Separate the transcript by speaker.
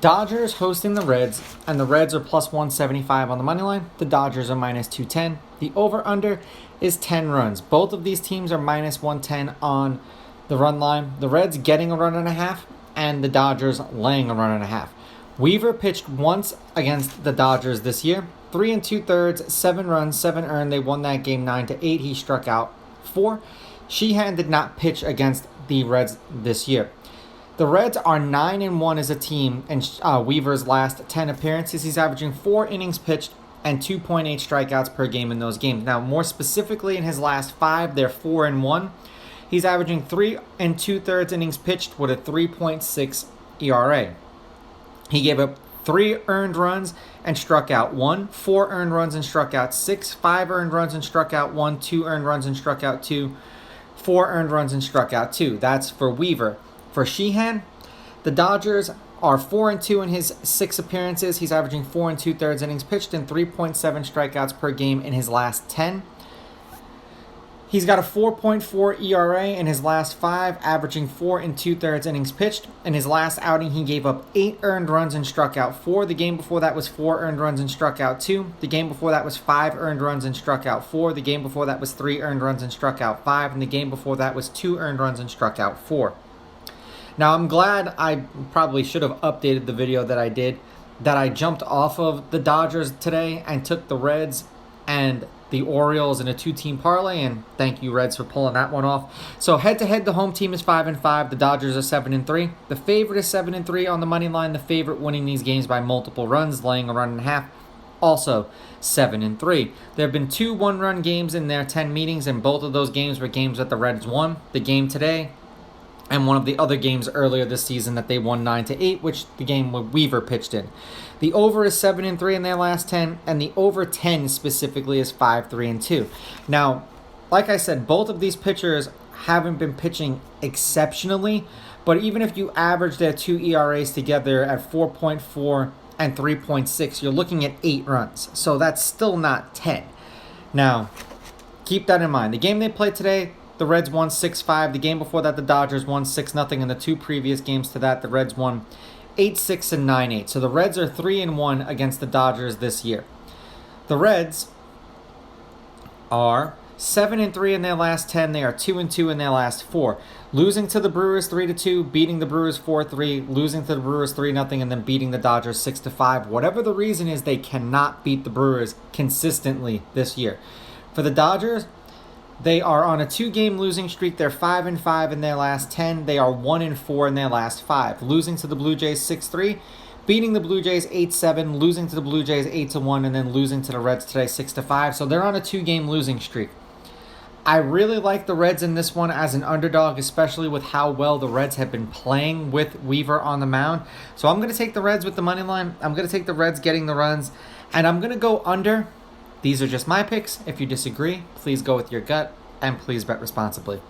Speaker 1: Dodgers hosting the Reds, and the Reds are plus 175 on the money line. The Dodgers are minus 210. The over-under is 10 runs. Both of these teams are minus 110 on the run line. The Reds getting a run and a half, and the Dodgers laying a run and a half. Weaver pitched once against the Dodgers this year. 3 2/3, 7 runs, 7 earned. They won that game 9-8. He struck out 4. Sheehan did not pitch against the Reds this year. The Reds are 9-1 as a team in Weaver's last 10 appearances. He's averaging 4 innings pitched and 2.8 strikeouts per game in those games. Now, more specifically, in his last 5, they're 4-1. He's averaging 3 2/3 innings pitched with a 3.6 ERA. He gave up 3 earned runs and struck out 1, 4 earned runs and struck out 6, 5 earned runs and struck out 1, 2 earned runs and struck out 2, 4 earned runs and struck out 2. That's for Weaver. For Sheehan, the Dodgers are 4-2 in his 6 appearances. He's averaging 4 2/3 innings pitched and 3.7 strikeouts per game in his last 10. He's got a 4.4 ERA in his last 5, averaging 4 2/3 innings pitched. In his last outing, he gave up 8 earned runs and struck out 4. The game before that was 4 earned runs and struck out 2. The game before that was 5 earned runs and struck out 4. The game before that was 3 earned runs and struck out 5. And the game before that was 2 earned runs and struck out 4. Now, I'm glad I probably should have updated the video that I did, that I jumped off of the Dodgers today and took the Reds and the Orioles in a 2-team parlay, and thank you, Reds, for pulling that one off. So head-to-head, the home team is 5-5. The Dodgers are 7-3. The favorite is 7-3 on the money line. The favorite winning these games by multiple runs, laying a run and a half, also 7-3. There have been 2 one-run games in their 10 meetings, and both of those games were games that the Reds won. The game today and one of the other games earlier this season that they won 9-8, which the game with Weaver pitched in. The over is 7-3 in their last 10, and the over 10 specifically is 5-3-2. Now, like I said, both of these pitchers haven't been pitching exceptionally, but even if you average their 2 ERAs together at 4.4 and 3.6, you're looking at 8 runs. So that's still not 10. Now, keep that in mind. The game they played today, the Reds won 6-5. The game before that, the Dodgers won 6-0. In the 2 previous games to that, the Reds won 8-6 and 9-8. So the Reds are 3-1 against the Dodgers this year. The Reds are 7-3 in their last 10. They are 2-2 in their last 4. Losing to the Brewers 3-2, beating the Brewers 4-3, losing to the Brewers 3-0, and then beating the Dodgers 6-5. Whatever the reason is, they cannot beat the Brewers consistently this year. For the Dodgers, they are on a 2-game losing streak. They're 5-5 in their last 10. They are 1-4 in their last 5. Losing to the Blue Jays 6-3, beating the Blue Jays 8-7, losing to the Blue Jays 8-1, and then losing to the Reds today 6-5. So they're on a 2-game losing streak. I really like the Reds in this one as an underdog, especially with how well the Reds have been playing with Weaver on the mound. So I'm going to take the Reds with the money line. I'm going to take the Reds getting the runs, and I'm going to go under. These are just my picks. If you disagree, please go with your gut, and please bet responsibly.